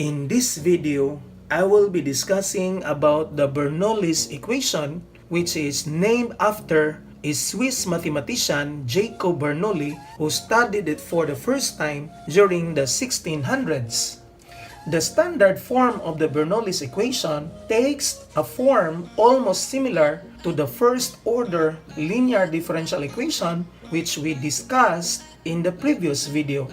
In this video, I will be discussing about the Bernoulli's equation, which is named after a Swiss mathematician, Jacob Bernoulli, who studied it for the first time during the 1600s. The standard form of the Bernoulli's equation takes a form almost similar to the first-order linear differential equation which we discussed in the previous video.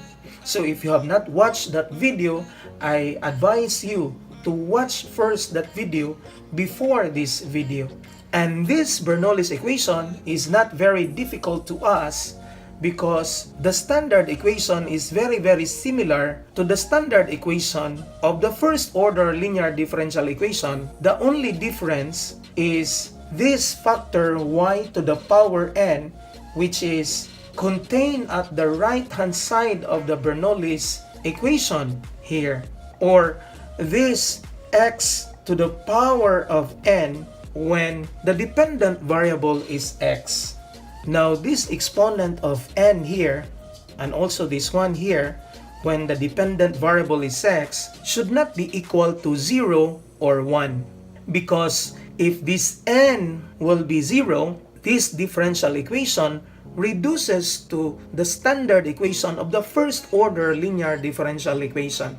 So if you have not watched that video, I advise you to watch first that video before this video. And this Bernoulli's equation is not very difficult to us because the standard equation is very similar to the standard equation of the first order linear differential equation. The only difference is this factor y to the power n, which is contained at the right hand side of the Bernoulli's equation here, or this x to the power of n when the dependent variable is x. Now this exponent of n here, and also this one here, when the dependent variable is x, should not be equal to 0 or 1. Because if this n will be 0, this differential equation reduces to the standard equation of the first order linear differential equation.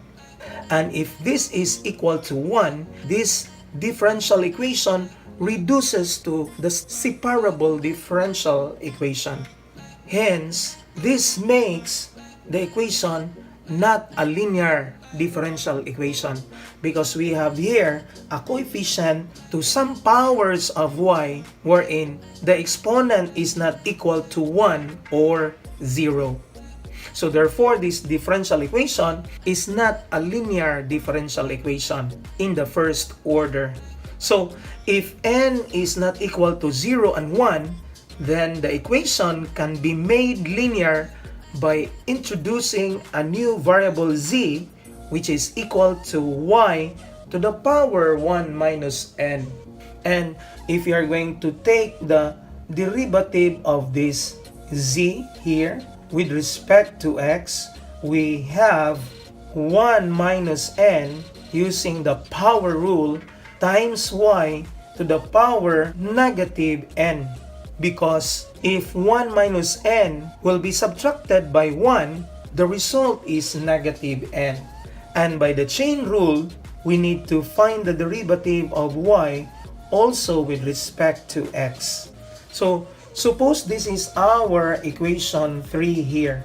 And if this is equal to 1, this differential equation reduces to the separable differential equation. Hence, this makes the equation not a linear differential equation because we have here a coefficient to some powers of y wherein the exponent is not equal to 1 or 0. So therefore, this differential equation is not a linear differential equation in the first order. So if n is not equal to 0 and 1, then the equation can be made linear by introducing a new variable z, which is equal to y to the power 1 minus n. And if you are going to take the derivative of this z here with respect to x, we have 1 minus n using the power rule times y to the power negative n. Because if 1 minus n will be subtracted by 1, the result is negative n. And by the chain rule, we need to find the derivative of y also with respect to x. So suppose this is our equation 3 here.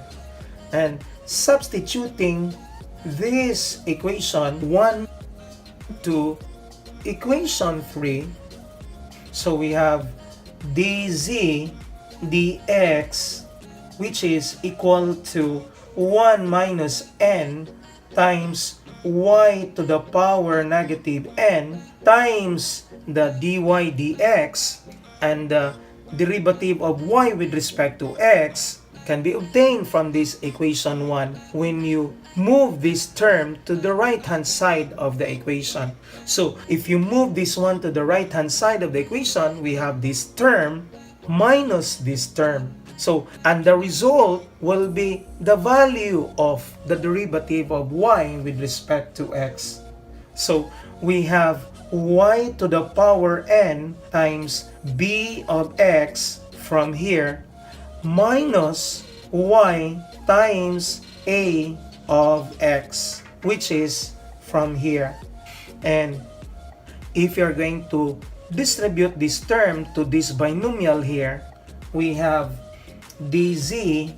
And substituting this equation 1 to equation 3, so we have dz dx, which is equal to 1 minus n times y to the power negative n times the dy dx, and the derivative of y with respect to x can be obtained from this equation 1 when you move this term to the right hand side of the equation. So if you move this one to the right hand side of the equation, we have this term minus this term. So, and the result will be the value of the derivative of y with respect to x. So we have y to the power n times b of x from here minus y times a of x, which is from here. And if you're going to distribute this term to this binomial here, we have dz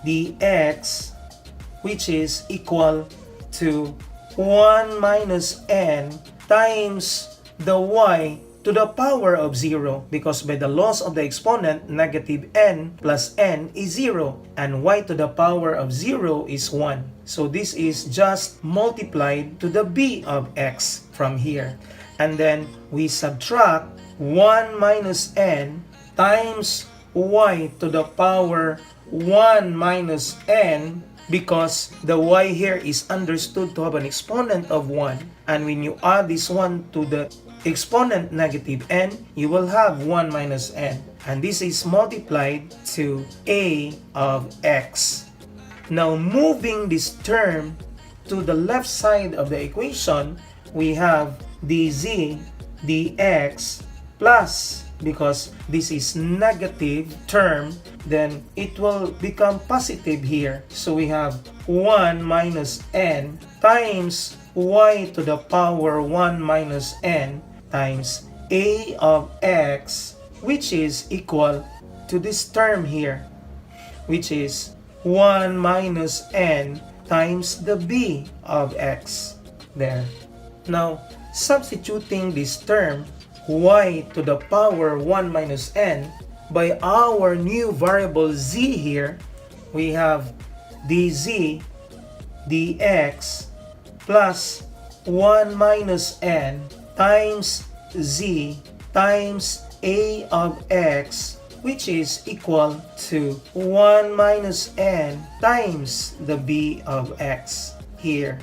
dx, which is equal to 1 minus n times the y to the power of 0, because by the laws of the exponent, negative n plus n is 0, and y to the power of 0 is 1. So this is just multiplied to the b of x from here. And then we subtract 1 minus n times y to the power 1 minus n, because the y here is understood to have an exponent of 1. And when you add this one to the exponent negative n, you will have 1 minus n. And this is multiplied to a of x. Now moving this term to the left side of the equation, we have dz dx plus, because this is negative term, then it will become positive here. So we have 1 minus n times y to the power 1 minus n times a of x, which is equal to this term here, which is 1 minus n times the b of x there. Now, substituting this term y to the power 1 minus n by our new variable z here, we have dz dx plus 1 minus n times z times a of x, which is equal to 1 minus n times the b of x here.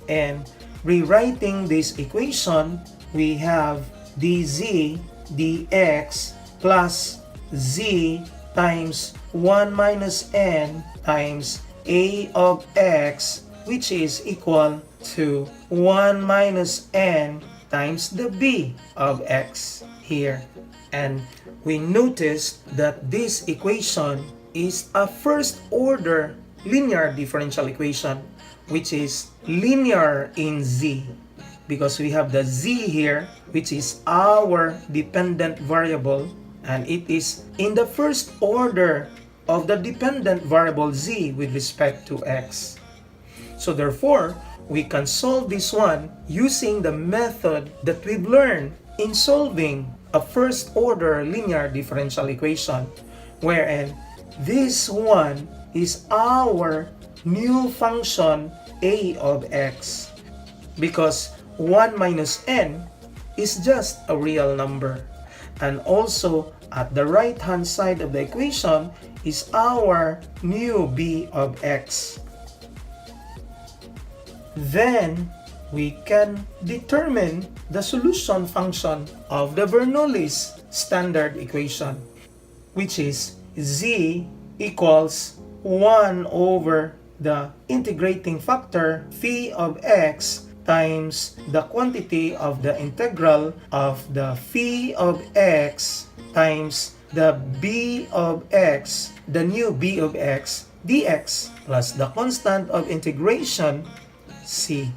And rewriting this equation, we have dz dx plus z times 1 minus n times a of x, which is equal to 1 minus n times the b of x here. And we noticed that this equation is a first order linear differential equation, which is linear in z, because we have the z here, which is our dependent variable, and it is in the first order of the dependent variable z with respect to x. So therefore, we can solve this one using the method that we've learned in solving a first order linear differential equation, wherein this one is our new function a of x, because 1 minus n is just a real number. And also at the right hand side of the equation is our new b of x. Then we can determine the solution function of the Bernoulli's standard equation, which is z equals 1 over the integrating factor phi of x times the quantity of the integral of the phi of x times the b of x, the new b of x dx, plus the constant of integration c.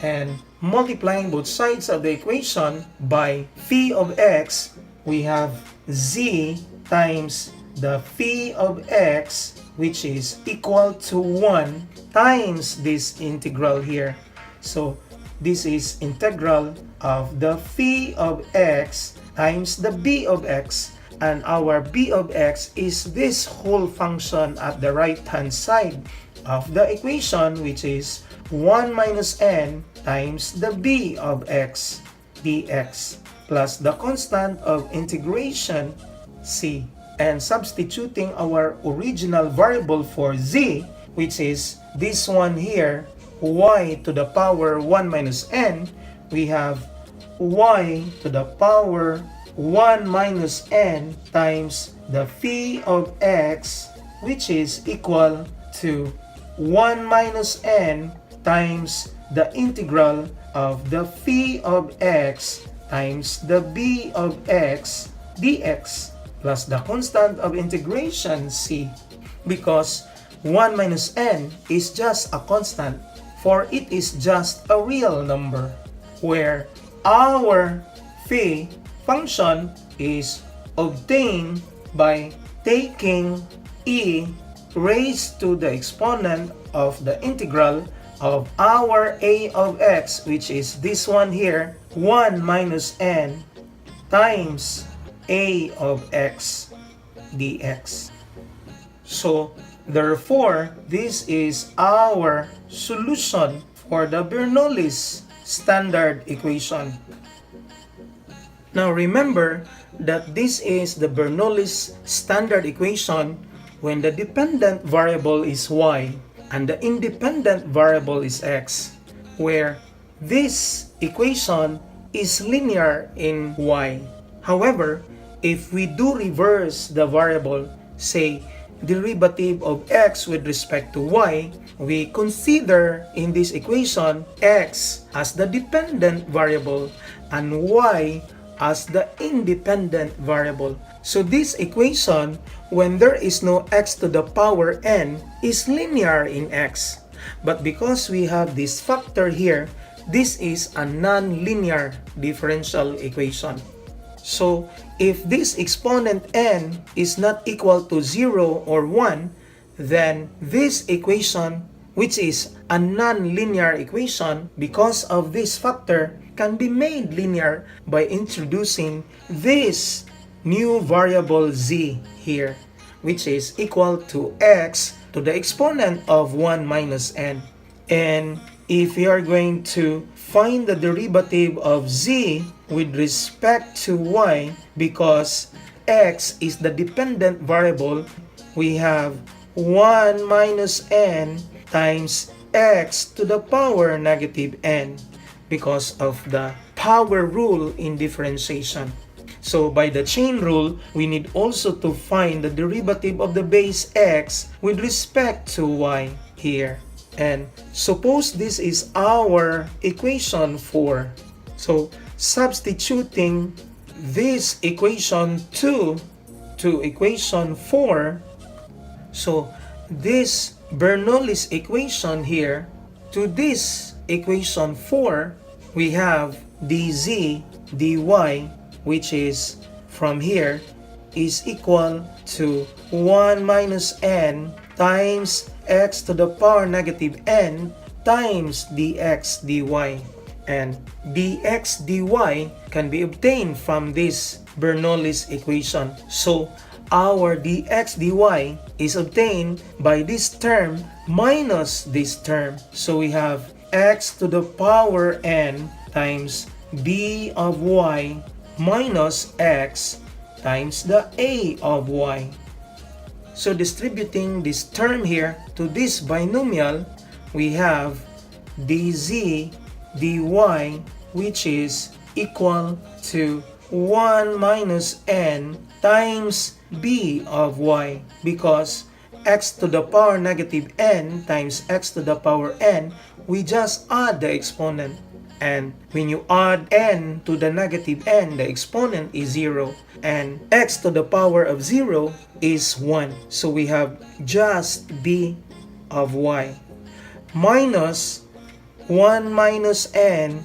And multiplying both sides of the equation by phi of x, we have z times the phi of x, which is equal to 1 times this integral here. So this is integral of the phi of x times the b of x, and our b of x is this whole function at the right hand side of the equation, which is 1 minus n times the b of x dx, plus the constant of integration c. And substituting our original variable for z, which is this one here, y to the power 1 minus n, we have y to the power 1 minus n times the phi of x, which is equal to 1 minus n times the integral of the phi of x times the b of x dx, plus the constant of integration c, because 1 minus n is just a constant, for it is just a real number, where our phi function is obtained by taking e raised to the exponent of the integral of our a of x, which is this one here, 1 minus n times a of x dx. So therefore, this is our solution for the Bernoulli's standard equation. Now remember that this is the Bernoulli's standard equation when the dependent variable is y and the independent variable is x, where this equation is linear in y. However, if we do reverse the variable, say derivative of x with respect to y, we consider in this equation x as the dependent variable and y as the independent variable. So this equation, when there is no x to the power n, is linear in x. But because we have this factor here, this is a non-linear differential equation. So if this exponent n is not equal to 0 or 1, then this equation, which is a non-linear equation because of this factor, can be made linear by introducing this new variable z here, which is equal to x to the exponent of 1 minus n. And if we are going to find the derivative of z with respect to y, because x is the dependent variable, we have 1 minus n times x to the power negative n because of the power rule in differentiation. So by the chain rule, we need also to find the derivative of the base x with respect to y here. And suppose this is our equation 4. So substituting this equation 2 to equation 4, so this Bernoulli's equation here to this equation 4, we have dz dy, which is from here, is equal to 1 minus n times x to the power negative n times dx dy. And dx dy can be obtained from this Bernoulli's equation. So our dx dy is obtained by this term minus this term. So we have x to the power n times b of y minus x times the a of y. So distributing this term here to this binomial, we have dz dy, which is equal to 1 minus n times b of y, because x to the power negative n times x to the power n, we just add the exponent. And when you add n to the negative n, the exponent is 0. And x to the power of 0 is 1. So we have just b of y minus 1 minus n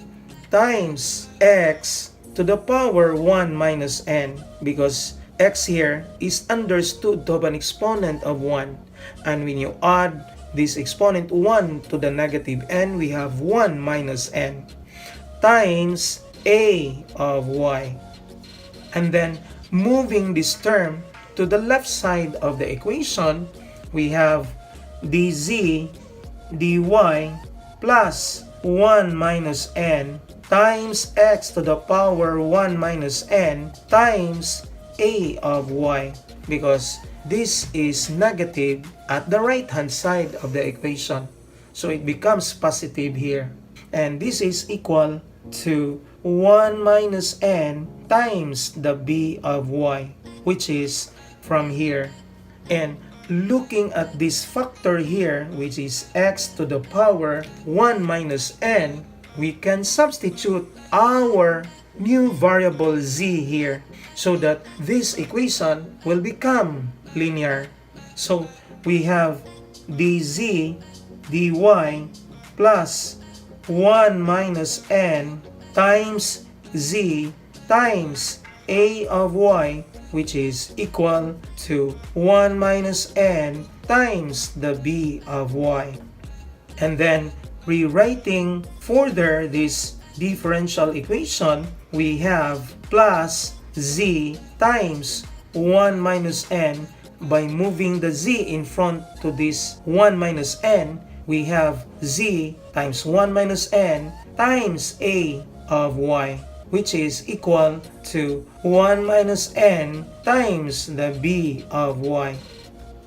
times x to the power 1 minus n, because x here is understood to have an exponent of 1. And when you add this exponent 1 to the negative n, we have 1 minus n times a of y. And then moving this term to the left side of the equation, we have dz dy plus 1 minus n times x to the power 1 minus n times a of y, because this is negative at the right hand side of the equation. So it becomes positive here. And this is equal to 1 minus n times the b of y, which is from here. And looking at this factor here, which is x to the power 1 minus n, we can substitute our new variable z here so that this equation will become linear. So we have dz dy plus 1 minus n times z times a of y, which is equal to 1 minus n times the b of y. And then rewriting further this differential equation, we have plus z times 1 minus n. By moving the z in front to this 1 minus n, we have z times 1 minus n times a of y, which is equal to 1 minus n times the b of y.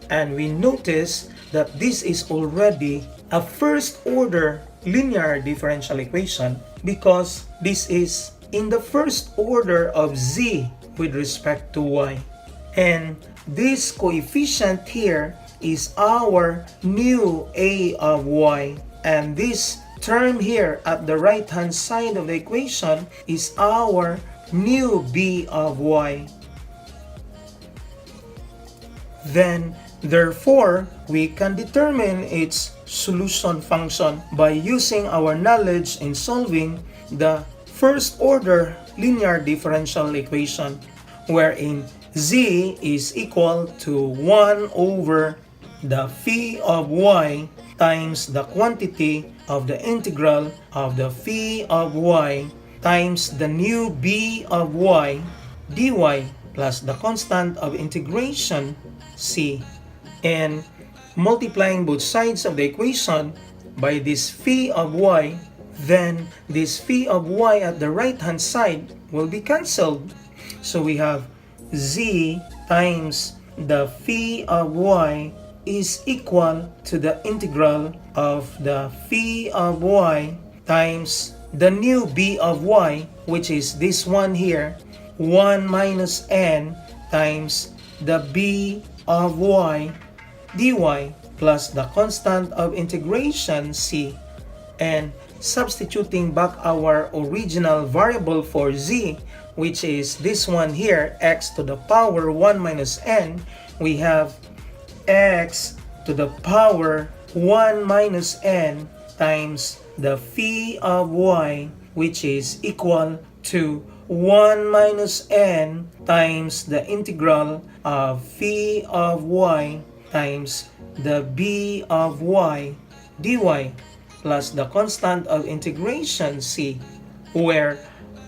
And we notice that this is already a first order linear differential equation because this is in the first order of z with respect to y. And this coefficient here is our new a of y, and this term here at the right hand side of the equation is our new b of y. Then, therefore, we can determine its solution function by using our knowledge in solving the first order linear differential equation, wherein z is equal to 1 over the phi of y times the quantity of the integral of the phi of y times the new b of y dy plus the constant of integration c, and multiplying both sides of the equation by this phi of y, then this phi of y at the right hand side will be cancelled. So we have z times the phi of y is equal to the integral of the phi of y times the new b of y, which is this one here, 1 minus n times the b of y dy plus the constant of integration c, and substituting back our original variable for z, which is this one here, x to the power 1 minus n, we have x to the power 1 minus n times the phi of y, which is equal to 1 minus n times the integral of phi of y times the b of y dy plus the constant of integration c, where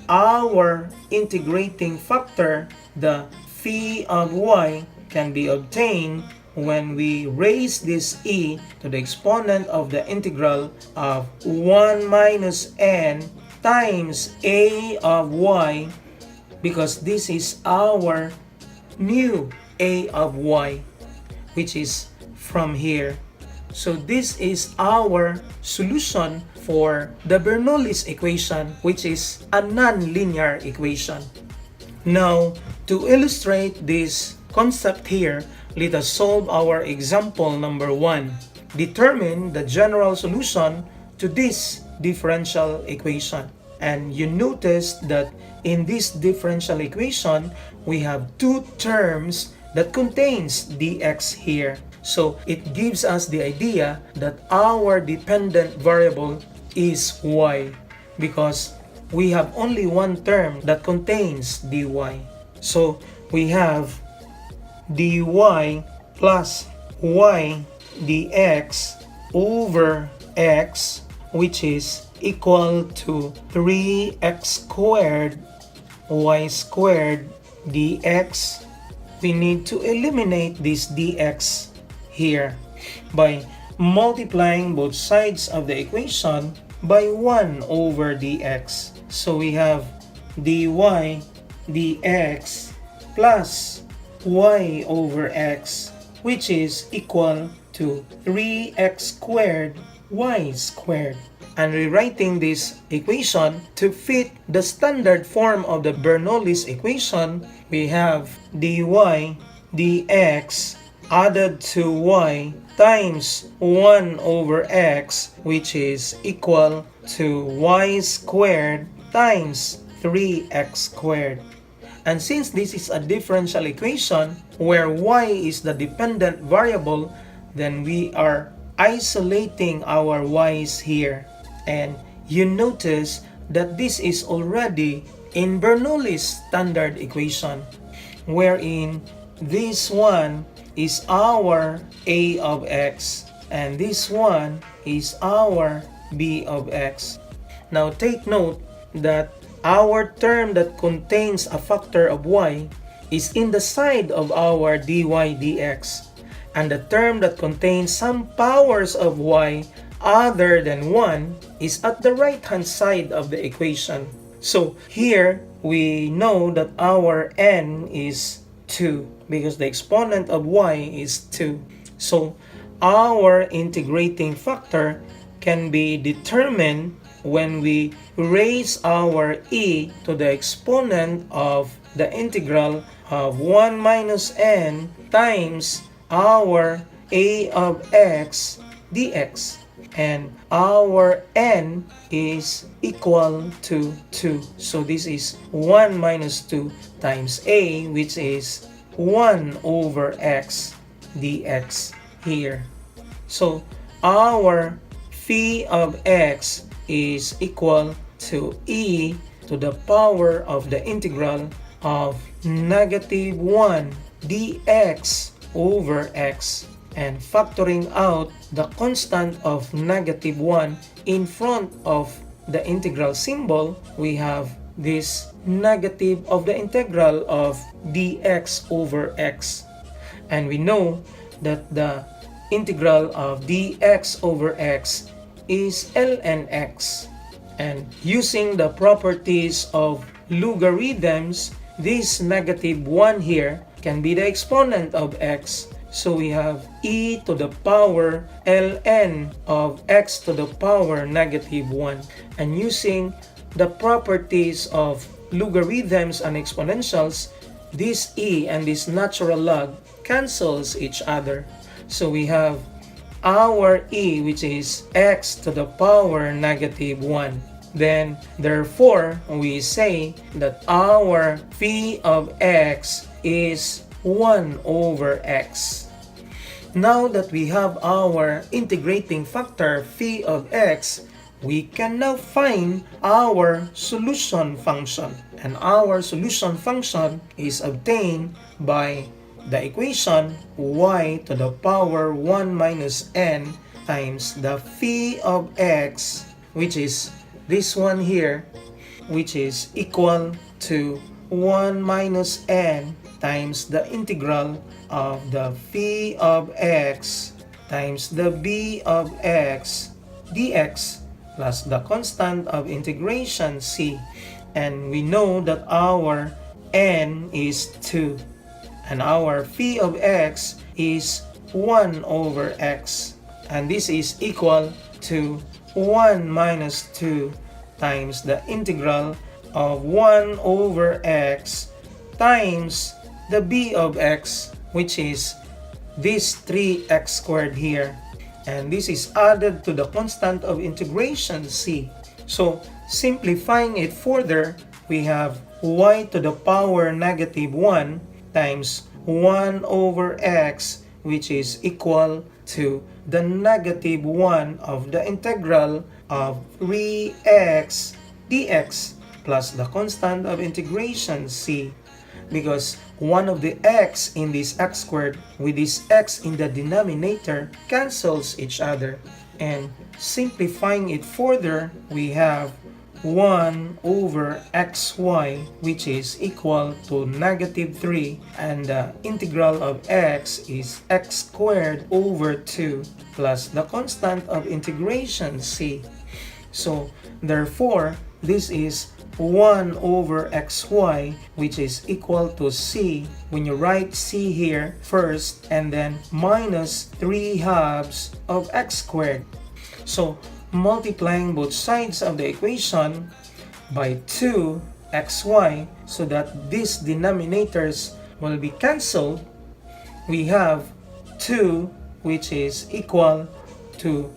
our integrating factor, the phi of y, can be obtained when we raise this e to the exponent of the integral of 1 minus n times a of y, because this is our new a of y, which is from here. So this is our solution for the Bernoulli's equation, which is a non-linear equation. Now, to illustrate this concept here, let us solve our example number 1. Determine the general solution to this differential equation. And you notice that in this differential equation, we have two terms that contains dx here. So it gives us the idea that our dependent variable is y, because we have only one term that contains dy. So we have dy plus y dx over x, which is equal to 3x squared y squared dx. We need to eliminate this dx here by multiplying both sides of the equation by 1 over dx. So we have dy dx plus y over x, which is equal to 3x squared y squared. And rewriting this equation to fit the standard form of the Bernoulli's equation, we have dy dx added to y times 1 over x, which is equal to y squared times 3x squared. And since this is a differential equation where y is the dependent variable, then we are isolating our y's here. And you notice that this is already in Bernoulli's standard equation, wherein this one is our a of x and this one is our b of x. Now take note that our term that contains a factor of y is in the side of our dy dx, and the term that contains some powers of y other than 1 is at the right hand side of the equation. So here we know that our n is 2 because the exponent of y is 2. So our integrating factor can be determined when we raise our e to the exponent of the integral of 1 minus n times our a of x dx, and our n is equal to 2. So this is 1 minus 2 times a, which is 1 over x dx here. So our phi of x is equal to e to the power of the integral of negative 1 dx over x, and factoring out the constant of negative 1 in front of the integral symbol, we have this negative of the integral of dx over x. And we know that the integral of dx over x is ln x. And using the properties of logarithms, this negative 1 here can be the exponent of x. So we have e to the power ln of x to the power negative 1. And using the properties of logarithms and exponentials, this e and this natural log cancels each other. So we have our e, which is x to the power negative 1. Then, therefore, we say that our phi of x is 1 over x. Now that we have our integrating factor phi of x, we can now find our solution function. And our solution function is obtained by the equation y to the power 1 minus n times the phi of x, which is this one here, which is equal to 1 minus n times the integral of the phi of x times the b of x dx plus the constant of integration c. And we know that our n is 2 and our phi of x is 1 over x, and this is equal to 1 minus 2 times the integral of 1 over x times the b of x, which is this 3x squared here, and this is added to the constant of integration c. So simplifying it further, we have y to the power negative 1 times 1 over x, which is equal to the negative 1 of the integral of 3x dx plus the constant of integration c, because one of the x in this x squared with this x in the denominator cancels each other. And simplifying it further, we have 1 over xy, which is equal to negative 3, and the integral of x is x squared over 2 plus the constant of integration c. So therefore, this is 1 over xy, which is equal to c, when you write c here first, and then minus 3 halves of x squared. So multiplying both sides of the equation by 2xy so that these denominators will be cancelled, we have 2, which is equal to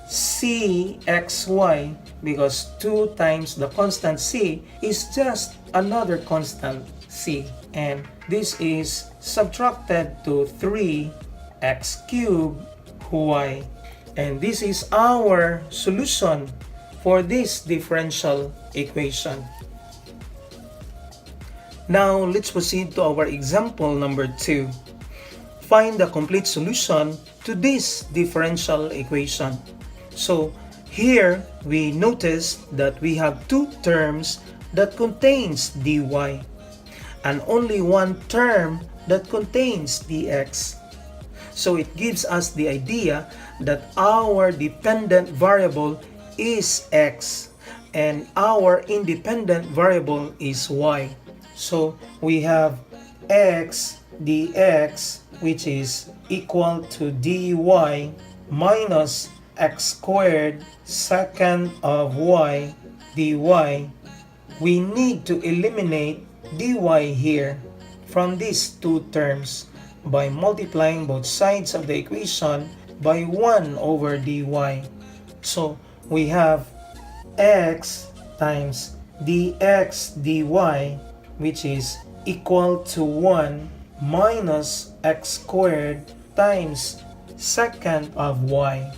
cxy, because 2 times the constant c is just another constant c, and this is subtracted to 3x cubed y. And this is our solution for this differential equation. Now, let's proceed to our example number 2. Find the complete solution to this differential equation. So, here we notice that we have two terms that contains dy and only one term that contains dx. So it gives us the idea that our dependent variable is x and our independent variable is y. So we have x dx, which is equal to dy minus x squared second of y dy. We need to eliminate dy here from these two terms by multiplying both sides of the equation by 1 over dy. So we have x times dx dy, which is equal to 1 minus x squared times secant of y.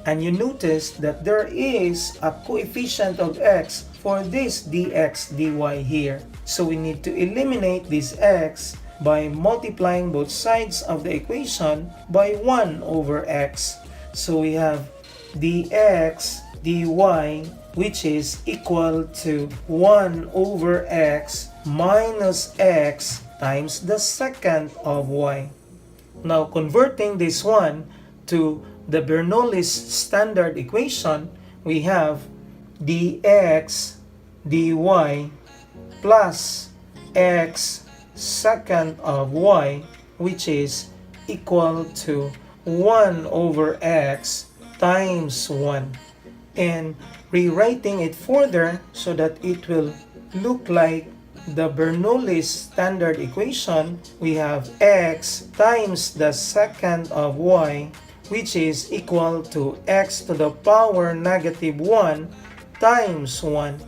And you notice that there is a coefficient of x for this dx dy here. So we need to eliminate this x by multiplying both sides of the equation by 1 over x. So we have dx dy, which is equal to 1 over x minus x times the secant of y. Now converting this one to the Bernoulli's standard equation, we have dx dy plus x secant of y, which is equal to 1 over x times 1. And rewriting it further so that it will look like the Bernoulli's standard equation, we have x times the secant of y, which is equal to x to the power negative 1 times 1.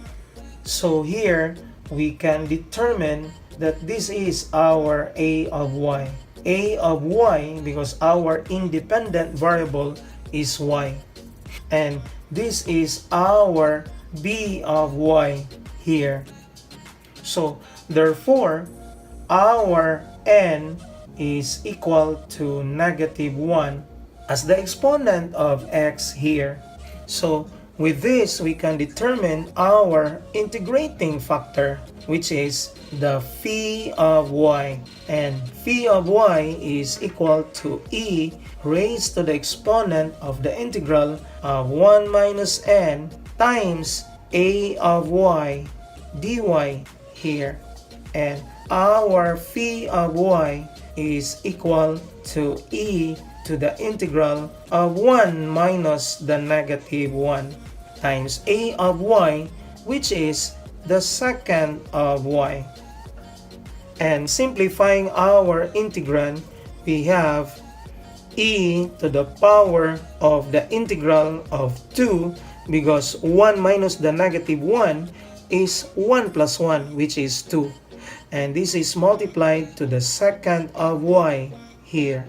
So here we can determine that this is our a of y. A of y because our independent variable is y. And this is our b of y here. So therefore, our n is equal to negative 1 as the exponent of x here. So with this, we can determine our integrating factor, which is the phi of y. And phi of y is equal to e raised to the exponent of the integral of 1 minus n times a of y dy here. And our phi of y is equal to e to the integral of 1 minus the negative 1 times a of y, which is the secant of y. And simplifying our integrand, we have e to the power of the integral of 2, because 1 minus the negative 1 is 1 plus 1, which is 2. And this is multiplied to the secant of y here.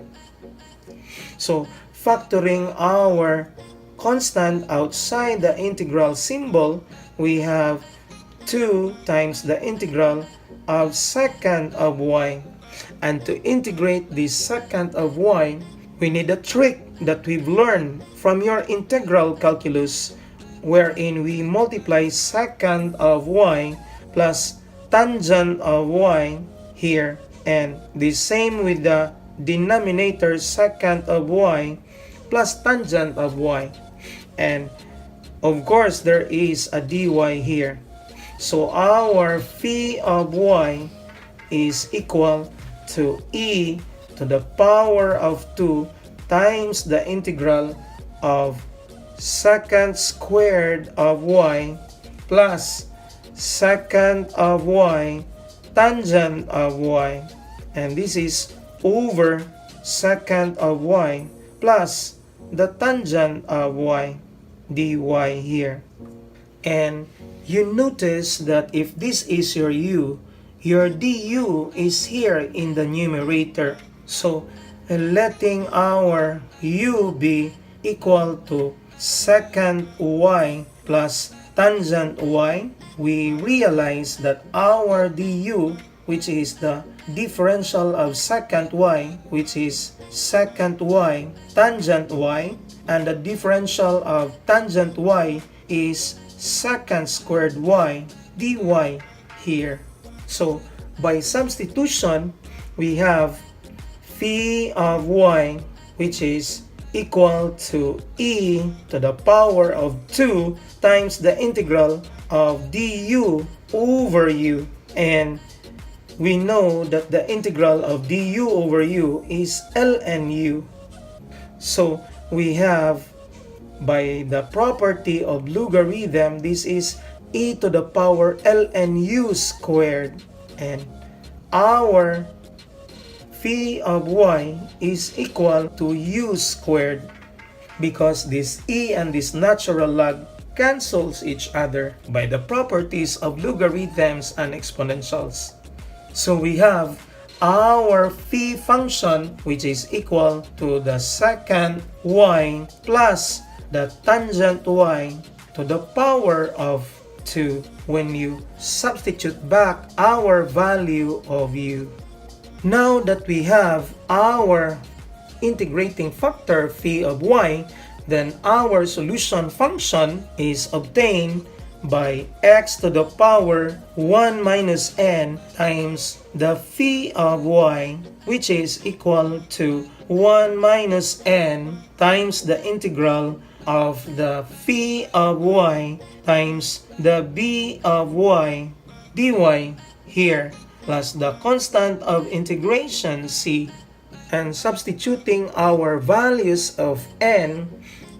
So factoring our constant outside the integral symbol, we have 2 times the integral of secant of y. And to integrate this secant of y, we need a trick that we've learned from your integral calculus, wherein we multiply secant of y plus tangent of y here, and the same with the denominator secant of y plus tangent of y. And of course there is a dy here. So our phi of y is equal to e to the power of 2 times the integral of secant squared of y plus secant of y tangent of y. And this is over secant of y plus the tangent of y dy here. And you notice that if this is your u, your du is here in the numerator. So letting our u be equal to secant y plus tangent y, we realize that our du, which is the differential of secant y, which is secant y tangent y, and the differential of tangent y is secant squared y dy here. So by substitution, we have phi of y, which is equal to e to the power of 2 times the integral of du over u. And we know that the integral of du over u is ln u. So we have, by the property of logarithm, this is e to the power ln u squared. and our phi of y is equal to u squared because this e and this natural log cancels each other by the properties of logarithms and exponentials. So we have our phi function, which is equal to the secant y plus the tangent y to the power of 2 when you substitute back our value of u. Now that we have our integrating factor phi of y, then our solution function is obtained by x to the power 1 minus n times the phi of y, which is equal to 1 minus n times the integral of the phi of y times the b of y dy here, plus the constant of integration c, and substituting our values of n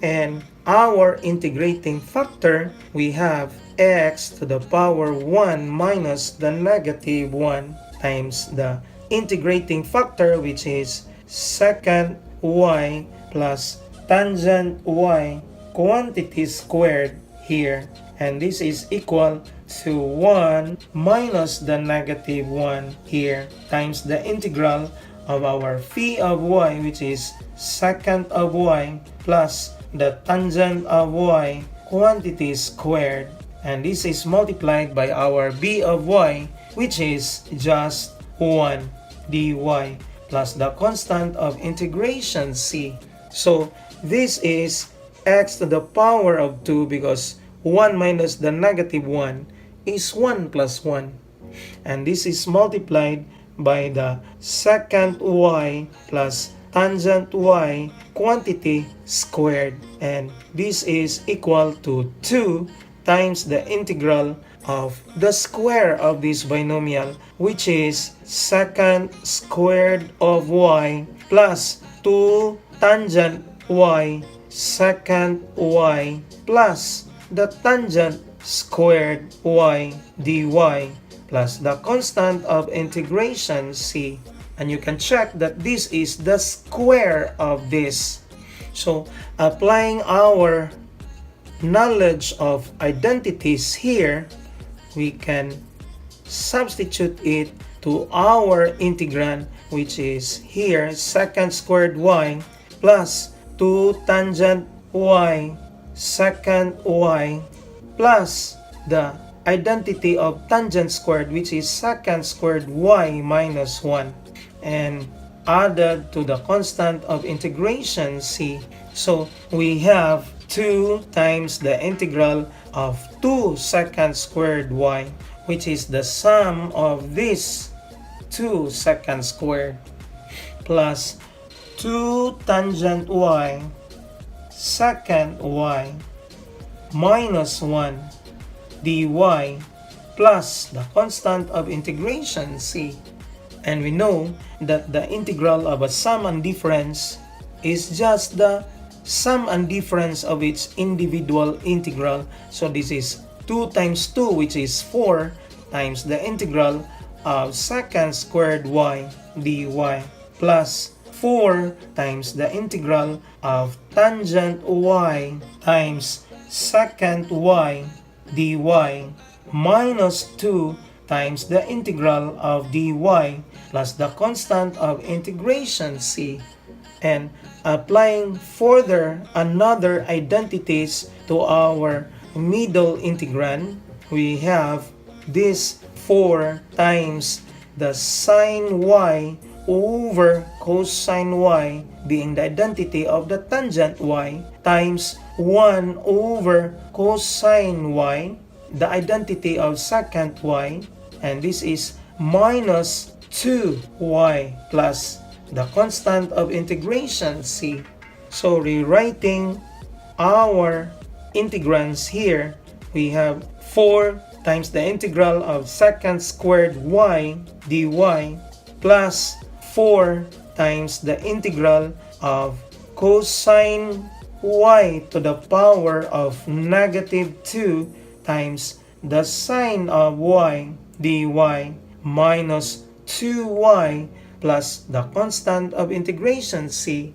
and our integrating factor, we have x to the power 1 minus the negative 1 times the integrating factor, which is secant y plus tangent y quantity squared here, and this is equal to 1 minus the negative 1 here times the integral of our phi of y, which is secant of y plus the tangent of y quantity squared, and this is multiplied by our b of y, which is just 1 dy plus the constant of integration c. So this is x to the power of 2 because 1 minus the negative 1 is 1 plus 1, and this is multiplied by the secant y plus tangent y quantity squared, and this is equal to 2 times the integral of the square of this binomial, which is secant squared of y plus 2 tangent y secant y plus the tangent squared y dy plus the constant of integration c, and you can check that this is the square of this. So applying our knowledge of identities here, we can substitute it to our integrand, which is here secant squared y plus 2 tangent y secant y plus the identity of tangent squared, which is secant squared y minus 1, and added to the constant of integration c. So we have 2 times the integral of 2 secant squared y, which is the sum of this 2 secant squared plus 2 tangent y secant y minus 1 dy plus the constant of integration c. And we know that the integral of a sum and difference is just the sum and difference of its individual integral. So this is 2 times 2, which is 4, times the integral of secant squared y dy plus 4 times the integral of tangent y times secant y dy minus 2 times the integral of dy plus the constant of integration c. And applying further another identities to our middle integrand, we have this 4 times the sine y over cosine y being the identity of the tangent y times 1 over cosine y, the identity of secant y, and this is minus 2y plus the constant of integration c. So rewriting our integrands here, we have 4 times the integral of secant squared y dy plus 4 times the integral of cosine y to the power of negative 2 times the sine of y dy minus 2y plus the constant of integration c,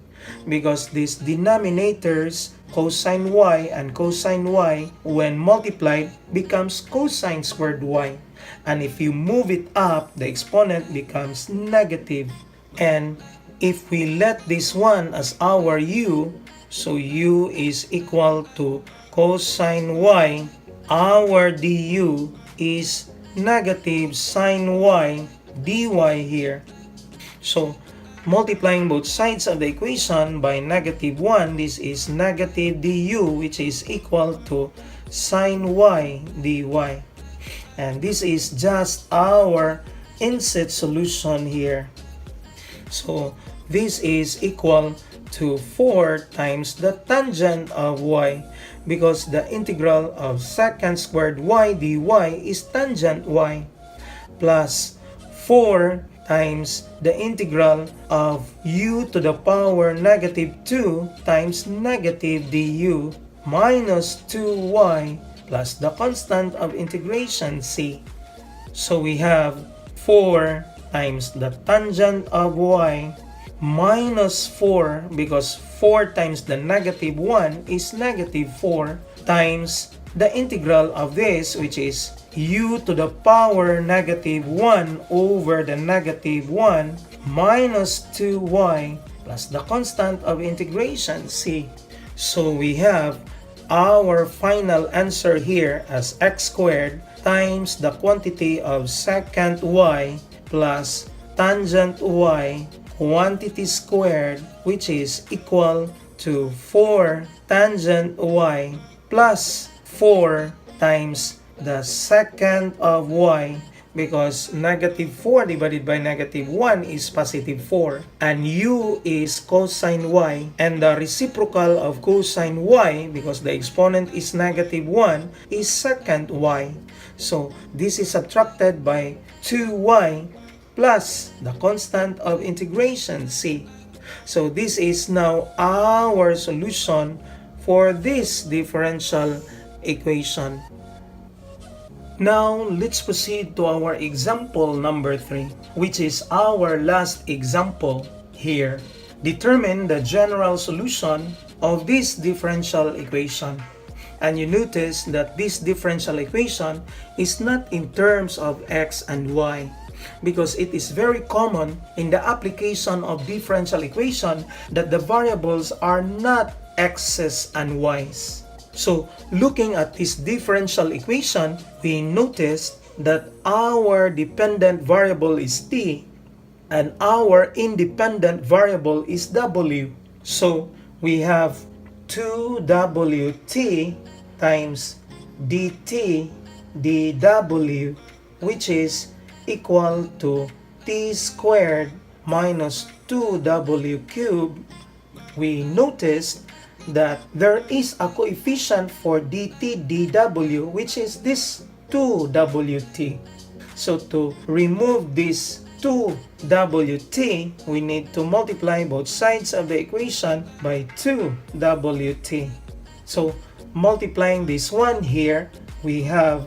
because these denominators cosine y and cosine y when multiplied becomes cosine squared y, and if you move it up the exponent becomes negative. And if we let this one as our u, so u is equal to cosine y, our du is negative sine y dy here. So multiplying both sides of the equation by negative 1, this is negative du, which is equal to sine y dy. And this is just our inset solution here. So this is equal to 4 times the tangent of y, because the integral of secant squared y dy is tangent y, plus 4 times the integral of u to the power negative 2 times negative du minus 2y plus the constant of integration c. So we have 4 times the tangent of y minus 4, because 4 times the negative 1 is negative 4, times the integral of this, which is u to the power negative 1 over the negative 1 minus 2y plus the constant of integration c. So we have our final answer here as x squared times the quantity of secant y plus tangent y quantity squared, which is equal to 4 tangent y plus 4 times the secant of y, because negative 4 divided by negative 1 is positive 4, and u is cosine y, and the reciprocal of cosine y, because the exponent is negative 1, is secant y. So this is subtracted by 2y plus the constant of integration c. So this is now our solution for this differential equation. Now, let's proceed to our example number 3, which is our last example here. Determine the general solution of this differential equation. And you notice that this differential equation is not in terms of x and y, because it is very common in the application of differential equation that the variables are not x's and y's. So, looking at this differential equation, we notice that our dependent variable is t and our independent variable is w. So, we have 2wt times dt dw, which is equal to t squared minus 2w cubed. We noticed that there is a coefficient for dt dw, which is this 2wt. So to remove this 2wt, we need to multiply both sides of the equation by 2wt. So multiplying this one here, we have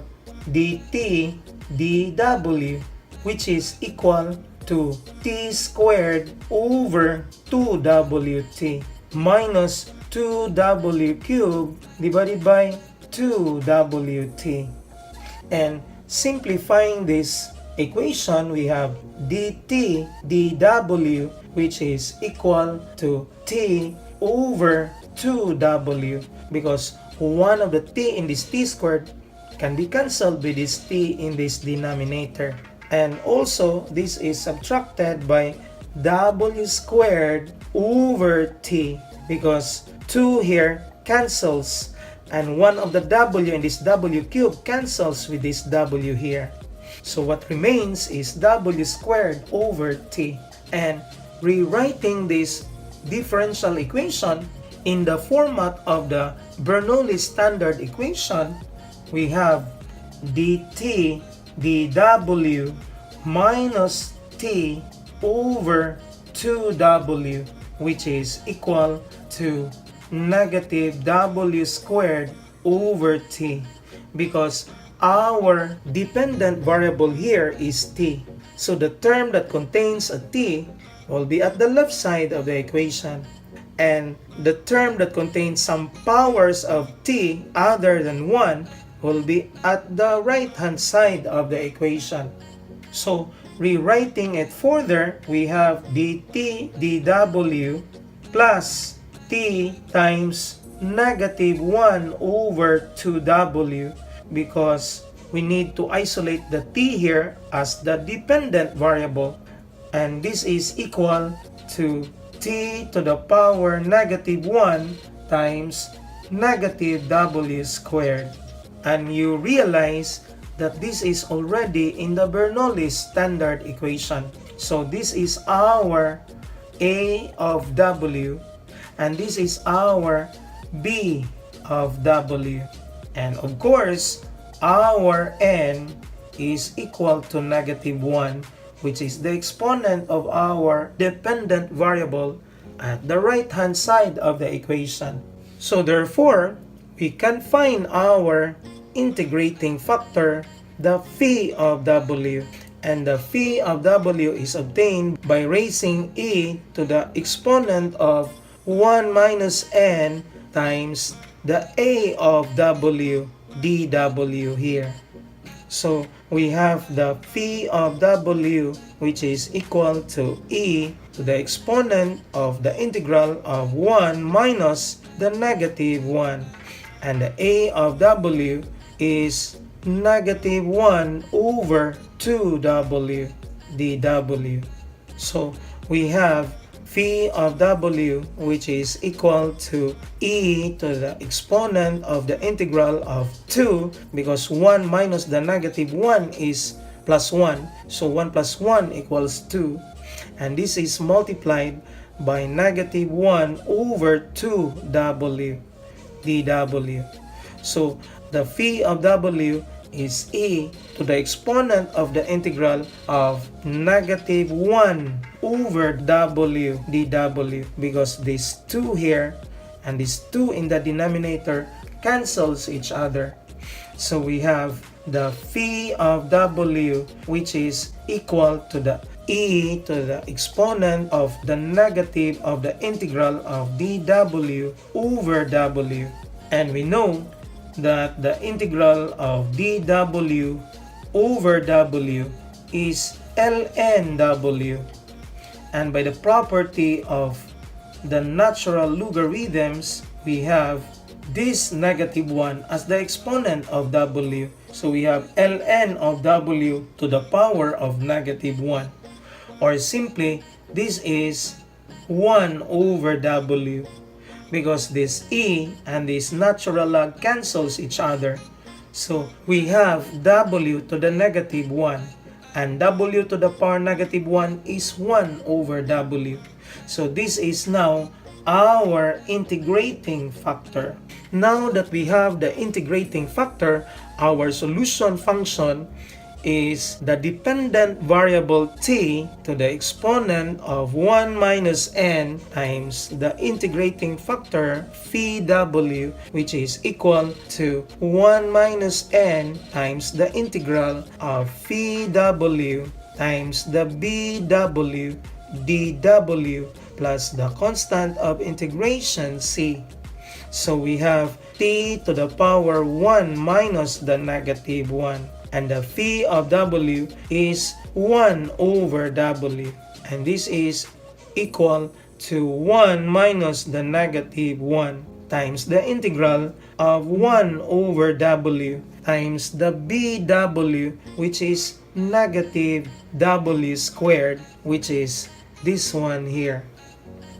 dt dw, which is equal to t squared over 2wt minus 2w cubed divided by 2wt. And simplifying this equation, we have dt dw, which is equal to t over 2w, because one of the t in this t squared can be cancelled by this t in this denominator. And also, this is subtracted by w squared over t, because 2 here cancels, and one of the w in this w cube cancels with this w here. So what remains is w squared over t. And rewriting this differential equation in the format of the Bernoulli standard equation, we have dt dw minus t over 2w, which is equal to negative w squared over t, because our dependent variable here is t. So the term that contains a t will be at the left side of the equation. And the term that contains some powers of t other than 1 will be at the right-hand side of the equation. So rewriting it further, we have dt dw plus t times negative 1 over 2w, because we need to isolate the t here as the dependent variable, and this is equal to t to the power negative 1 times negative w squared. And you realize that this is already in the Bernoulli's standard equation. So this is our a of w, and this is our b of w. And of course, our n is equal to negative 1, which is the exponent of our dependent variable at the right-hand side of the equation. So therefore, we can find our integrating factor, the phi of w. And the phi of w is obtained by raising e to the exponent of 1 minus n times the a of w dw here. So we have the phi of w, which is equal to e to the exponent of the integral of 1 minus the negative 1. And the a of w is negative 1 over 2w dw. So we have phi of w, which is equal to e to the exponent of the integral of 2, because 1 minus the negative 1 is plus 1. So 1 plus 1 equals 2. And this is multiplied by negative 1 over 2w dw. So the phi of w is e to the exponent of the integral of negative 1 over w dw, because this 2 here and this 2 in the denominator cancels each other. So we have the phi of w, which is equal to the e to the exponent of the negative of the integral of dw over w. And we know that the integral of dw over w is ln w. And by the property of the natural logarithms, we have this negative 1 as the exponent of w. So we have ln of w to the power of negative 1. Or simply, this is 1 over w, because this e and this natural log cancels each other. So we have w to the negative 1, and w to the power negative 1 is 1 over w. So this is now our integrating factor. Now that we have the integrating factor, our solution function is the dependent variable t to the exponent of 1 minus n times the integrating factor phi w, which is equal to 1 minus n times the integral of phi w times the bw dw plus the constant of integration c. So we have t to the power 1 minus the negative 1. And the phi of w is 1 over w. And this is equal to 1 minus the negative 1 times the integral of 1 over w times the bw, which is negative w squared, which is this one here.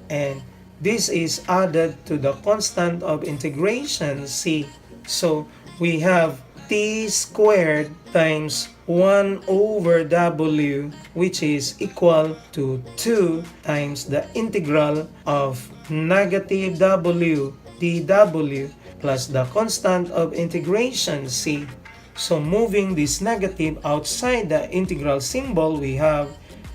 And this is added to the constant of integration c. So we have t squared times 1 over w, which is equal to 2 times the integral of negative w dw plus the constant of integration c. So moving this negative outside the integral symbol, we have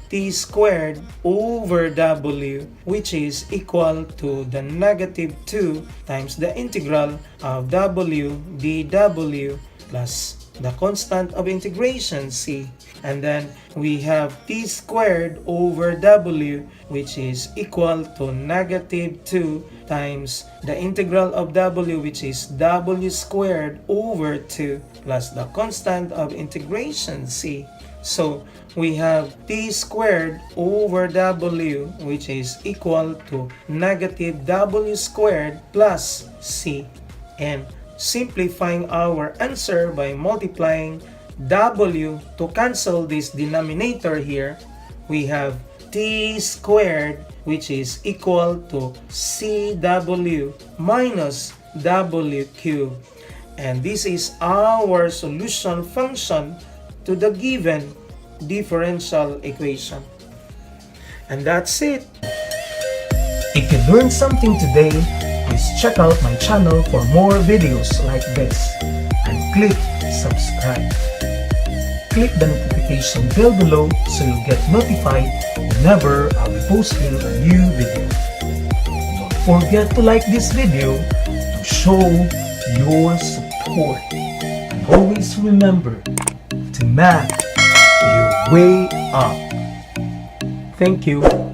t squared over w, which is equal to the negative 2 times the integral of w dw plus the constant of integration, c. And then we have t squared over w, which is equal to negative 2 times the integral of w, which is w squared over 2 plus the constant of integration, c. So we have t squared over w, which is equal to negative w squared plus c. And simplifying our answer by multiplying w to cancel this denominator here, we have t squared, which is equal to cw minus w cubed. And this is our solution function to the given differential equation. And that's it. If you learned something today, please check out my channel for more videos like this and click subscribe. Click the notification bell below so you'll get notified whenever I'll be posting a new video. Don't forget to like this video to show your support. And always remember to math your way up. Thank you.